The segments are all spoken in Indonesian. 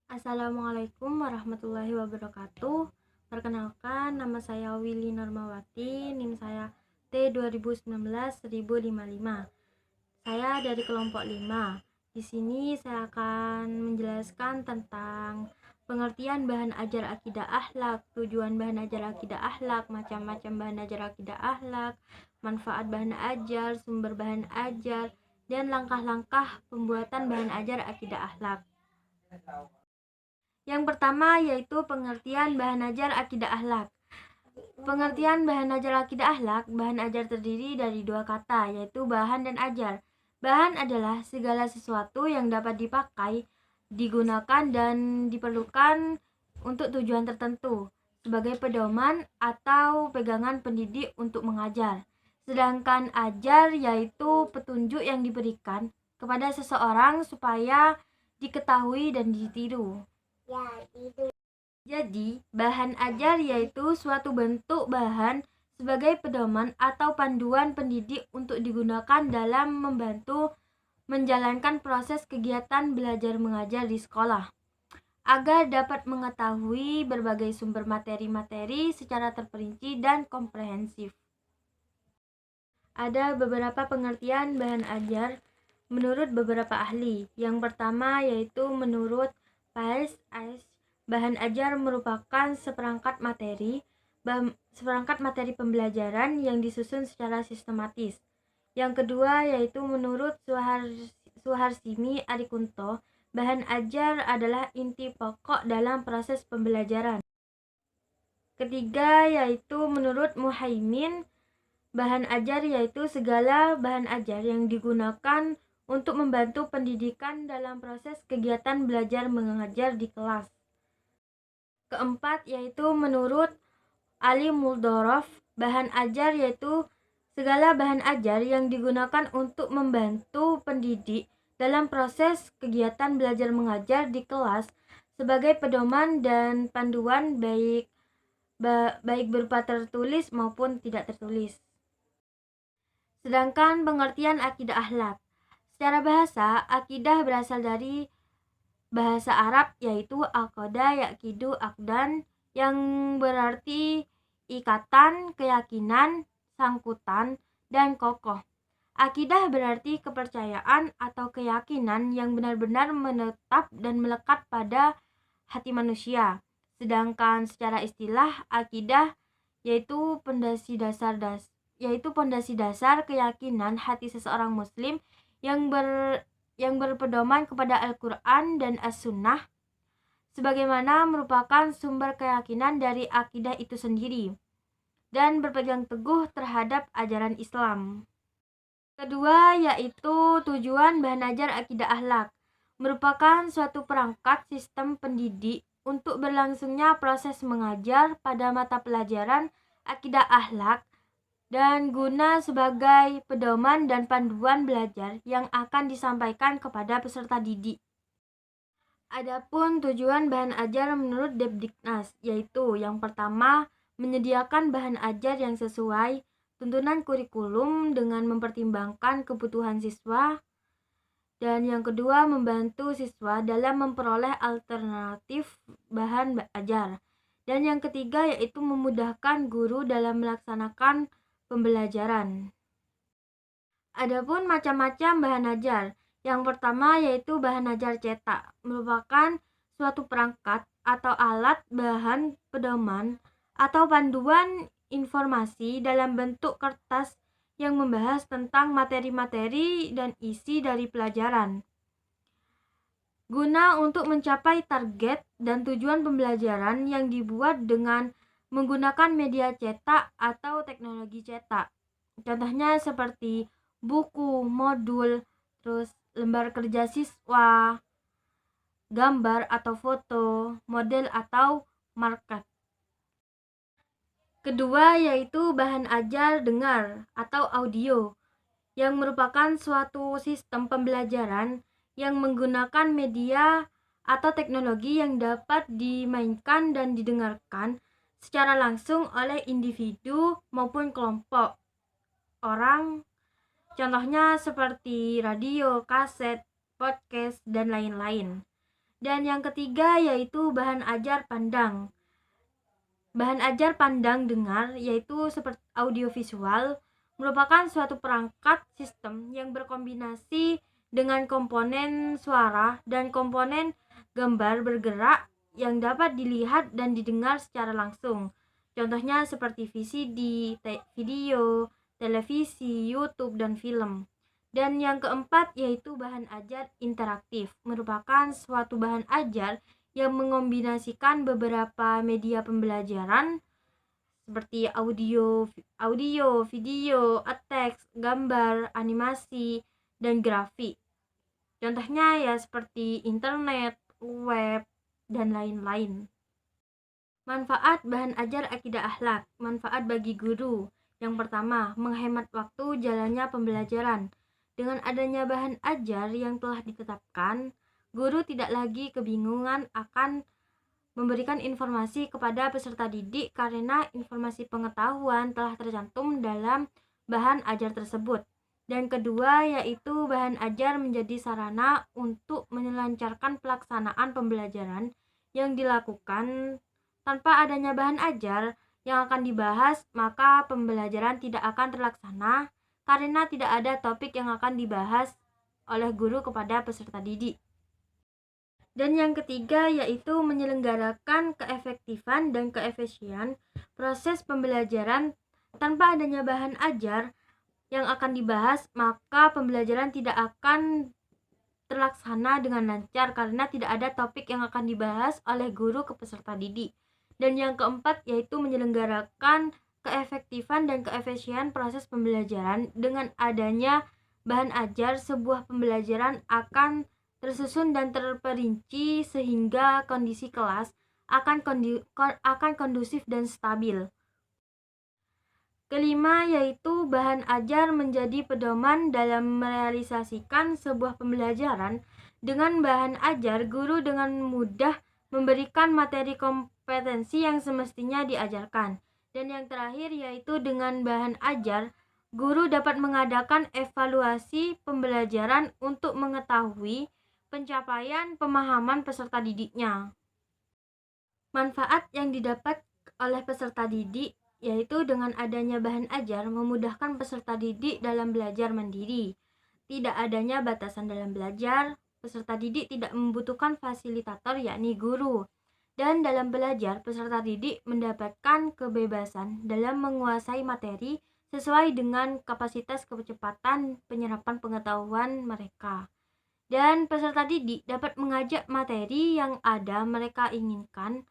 Assalamualaikum warahmatullahi wabarakatuh. Perkenalkan, nama saya Willy Normawati, NIM saya T2019-1055. Saya dari kelompok 5. Di sini saya akan menjelaskan tentang pengertian bahan ajar akidah akhlak, tujuan bahan ajar akidah akhlak, macam-macam bahan ajar akidah akhlak, manfaat bahan ajar, sumber bahan ajar, dan langkah-langkah pembuatan bahan ajar akidah akhlak. Yang pertama yaitu pengertian bahan ajar akidah akhlak. Pengertian bahan ajar akidah akhlak, bahan ajar terdiri dari dua kata, yaitu bahan dan ajar. Bahan adalah segala sesuatu yang dapat dipakai, digunakan, dan diperlukan untuk tujuan tertentu, sebagai pedoman atau pegangan pendidik untuk mengajar. Sedangkan ajar yaitu petunjuk yang diberikan kepada seseorang supaya diketahui dan ditiru. Jadi, bahan ajar yaitu suatu bentuk bahan sebagai pedoman atau panduan pendidik untuk digunakan dalam membantu menjalankan proses kegiatan belajar mengajar di sekolah, agar dapat mengetahui berbagai sumber materi-materi secara terperinci dan komprehensif. Ada beberapa pengertian bahan ajar menurut beberapa ahli. Yang pertama yaitu menurut Paes, bahan ajar merupakan seperangkat materi pembelajaran yang disusun secara sistematis. Yang kedua yaitu menurut Suharsimi Adikunto, bahan ajar adalah inti pokok dalam proses pembelajaran. Ketiga yaitu menurut Muhaimin, bahan ajar yaitu segala bahan ajar yang digunakan untuk membantu pendidikan dalam proses kegiatan belajar mengajar di kelas. Keempat yaitu menurut Ali Muldorov, bahan ajar yaitu segala bahan ajar yang digunakan untuk membantu pendidik dalam proses kegiatan belajar mengajar di kelas sebagai pedoman dan panduan baik berupa tertulis maupun tidak tertulis. Sedangkan pengertian akidah akhlak. Secara bahasa, akidah berasal dari bahasa Arab yaitu aqada yaqidu aqdan, yang berarti ikatan, keyakinan, sangkutan, dan kokoh. Akidah berarti kepercayaan atau keyakinan yang benar-benar menetap dan melekat pada hati manusia. Sedangkan secara istilah, akidah yaitu pondasi dasar keyakinan hati seseorang muslim yang berpedoman kepada Al-Quran dan As-Sunnah, sebagaimana merupakan sumber keyakinan dari akidah itu sendiri, dan berpegang teguh terhadap ajaran Islam. Kedua yaitu tujuan bahan ajar akidah akhlak, merupakan suatu perangkat sistem pendidik untuk berlangsungnya proses mengajar pada mata pelajaran akidah akhlak dan guna sebagai pedoman dan panduan belajar yang akan disampaikan kepada peserta didik. Adapun tujuan bahan ajar menurut Depdiknas yaitu yang pertama, menyediakan bahan ajar yang sesuai tuntunan kurikulum dengan mempertimbangkan kebutuhan siswa, dan yang kedua, membantu siswa dalam memperoleh alternatif bahan ajar, dan yang ketiga yaitu memudahkan guru dalam melaksanakan pembelajaran. Adapun macam-macam bahan ajar. Yang pertama yaitu bahan ajar cetak, merupakan suatu perangkat atau alat bahan pedoman atau panduan informasi dalam bentuk kertas yang membahas tentang materi-materi dan isi dari pelajaran, guna untuk mencapai target dan tujuan pembelajaran yang dibuat dengan menggunakan media cetak atau teknologi cetak. Contohnya seperti buku, modul, terus lembar kerja siswa, gambar atau foto, model atau market. Kedua yaitu bahan ajar dengar atau audio, yang merupakan suatu sistem pembelajaran yang menggunakan media atau teknologi yang dapat dimainkan dan didengarkan secara langsung oleh individu maupun kelompok. orang, contohnya seperti radio, kaset, podcast, dan lain-lain. Dan yang ketiga yaitu bahan ajar pandang. Bahan ajar pandang dengar yaitu seperti audiovisual merupakan suatu perangkat sistem yang berkombinasi dengan komponen suara dan komponen gambar bergerak yang dapat dilihat dan didengar secara langsung. Contohnya seperti VCD, video, televisi, YouTube, dan film. Dan yang keempat yaitu bahan ajar interaktif, merupakan suatu bahan ajar yang mengombinasikan beberapa media pembelajaran seperti audio, video, teks, gambar, animasi, dan grafik. Contohnya ya seperti internet, web, dan lain-lain. Manfaat bahan ajar akidah akhlak. Manfaat bagi guru. Yang pertama, menghemat waktu jalannya pembelajaran. Dengan adanya bahan ajar yang telah ditetapkan, guru tidak lagi kebingungan akan memberikan informasi kepada peserta didik karena informasi pengetahuan telah tercantum dalam bahan ajar tersebut. Dan kedua yaitu bahan ajar menjadi sarana untuk melancarkan pelaksanaan pembelajaran yang dilakukan. Tanpa adanya bahan ajar yang akan dibahas, maka pembelajaran tidak akan terlaksana karena tidak ada topik yang akan dibahas oleh guru kepada peserta didik. Dan yang ketiga yaitu menyelenggarakan keefektifan dan keefisien proses pembelajaran. Tanpa adanya bahan ajar yang akan dibahas, maka pembelajaran tidak akan terlaksana dengan lancar karena tidak ada topik yang akan dibahas oleh guru ke peserta didik. Dan yang keempat yaitu menyelenggarakan keefektifan dan keefisien proses pembelajaran. Dengan adanya bahan ajar, sebuah pembelajaran akan tersusun dan terperinci sehingga kondisi kelas akan kondusif dan stabil. Kelima yaitu bahan ajar menjadi pedoman dalam merealisasikan sebuah pembelajaran. Dengan bahan ajar, guru dengan mudah memberikan materi kompetensi yang semestinya diajarkan. Dan yang terakhir yaitu dengan bahan ajar, guru dapat mengadakan evaluasi pembelajaran untuk mengetahui pencapaian pemahaman peserta didiknya. Manfaat yang didapat oleh peserta didik yaitu dengan adanya bahan ajar memudahkan peserta didik dalam belajar mandiri. Tidak adanya batasan dalam belajar, peserta didik tidak membutuhkan fasilitator yakni guru. Dan dalam belajar, peserta didik mendapatkan kebebasan dalam menguasai materi sesuai dengan kapasitas kecepatan penyerapan pengetahuan mereka. Dan peserta didik dapat mengajak materi yang ada mereka inginkan.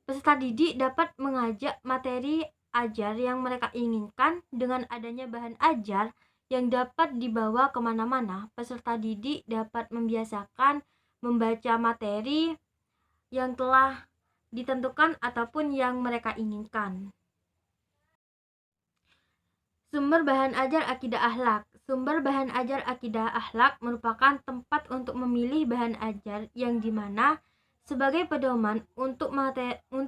Peserta didik dapat mengajak materi ajar yang mereka inginkan dengan adanya bahan ajar yang dapat dibawa kemana-mana. Peserta didik dapat membiasakan membaca materi yang telah ditentukan ataupun yang mereka inginkan. Sumber bahan ajar akidah akhlak. Sumber bahan ajar akidah akhlak merupakan tempat untuk memilih bahan ajar yang dimana sebagai pedoman untuk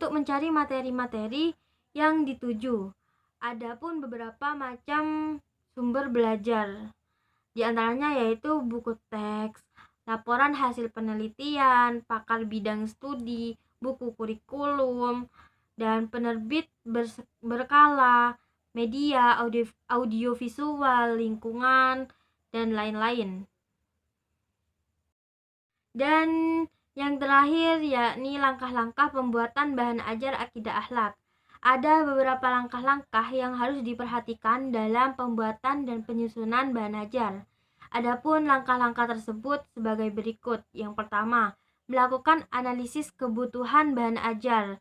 mencari materi-materi yang dituju. Adapun beberapa macam sumber belajar, di antaranya yaitu buku teks, laporan hasil penelitian, pakar bidang studi, buku kurikulum, dan penerbit berkala, media, audiovisual, lingkungan, dan lain-lain. Dan yang terakhir yakni langkah-langkah pembuatan bahan ajar akidah akhlak. Ada beberapa langkah-langkah yang harus diperhatikan dalam pembuatan dan penyusunan bahan ajar. Adapun langkah-langkah tersebut sebagai berikut. Yang pertama, melakukan analisis kebutuhan bahan ajar.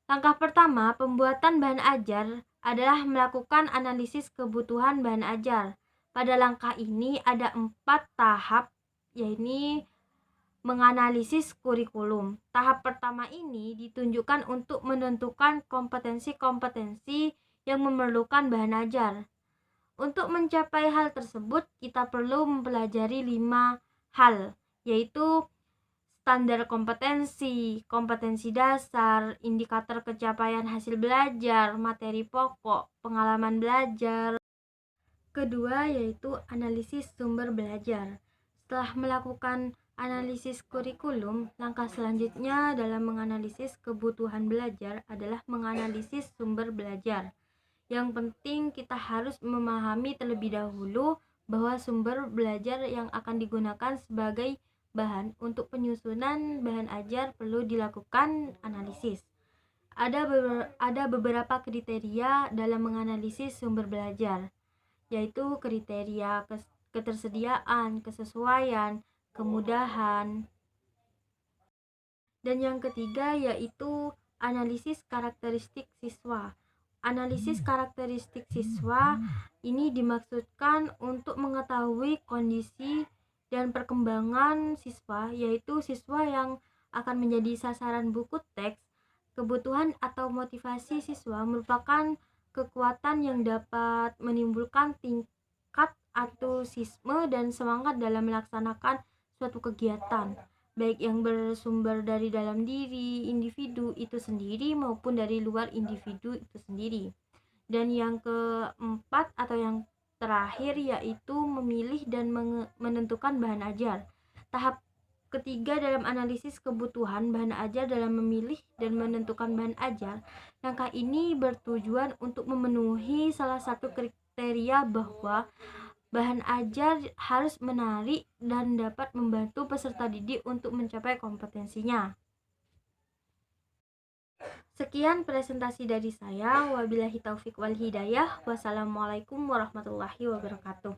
Langkah pertama, pembuatan bahan ajar adalah melakukan analisis kebutuhan bahan ajar. Pada langkah ini ada 4 tahap, yaitu menganalisis kurikulum. Tahap pertama ini ditunjukkan untuk menentukan kompetensi-kompetensi yang memerlukan bahan ajar. Untuk mencapai hal tersebut, kita perlu mempelajari 5 hal, yaitu standar kompetensi, kompetensi dasar, indikator pencapaian hasil belajar, materi pokok, pengalaman belajar. Kedua yaitu analisis sumber belajar. Setelah melakukan analisis kurikulum, langkah selanjutnya dalam menganalisis kebutuhan belajar adalah menganalisis sumber belajar. Yang penting kita harus memahami terlebih dahulu bahwa sumber belajar yang akan digunakan sebagai bahan untuk penyusunan bahan ajar perlu dilakukan analisis. Ada beberapa kriteria dalam menganalisis sumber belajar, yaitu kriteria ketersediaan, kesesuaian, kemudahan. Dan yang ketiga yaitu analisis karakteristik siswa. Analisis karakteristik siswa ini dimaksudkan untuk mengetahui kondisi dan perkembangan siswa, yaitu siswa yang akan menjadi sasaran buku teks. Kebutuhan atau motivasi siswa merupakan kekuatan yang dapat menimbulkan tingkat antusiasme dan semangat dalam melaksanakan suatu kegiatan, baik yang bersumber dari dalam diri individu itu sendiri maupun dari luar individu itu sendiri. Dan yang keempat atau yang terakhir yaitu memilih dan menentukan bahan ajar. Tahap ketiga dalam analisis kebutuhan bahan ajar dalam memilih dan menentukan bahan ajar. Langkah ini bertujuan untuk memenuhi salah satu kriteria bahwa bahan ajar harus menarik dan dapat membantu peserta didik untuk mencapai kompetensinya. Sekian presentasi dari saya. Wabillahi taufik wal hidayah. Wassalamualaikum warahmatullahi wabarakatuh.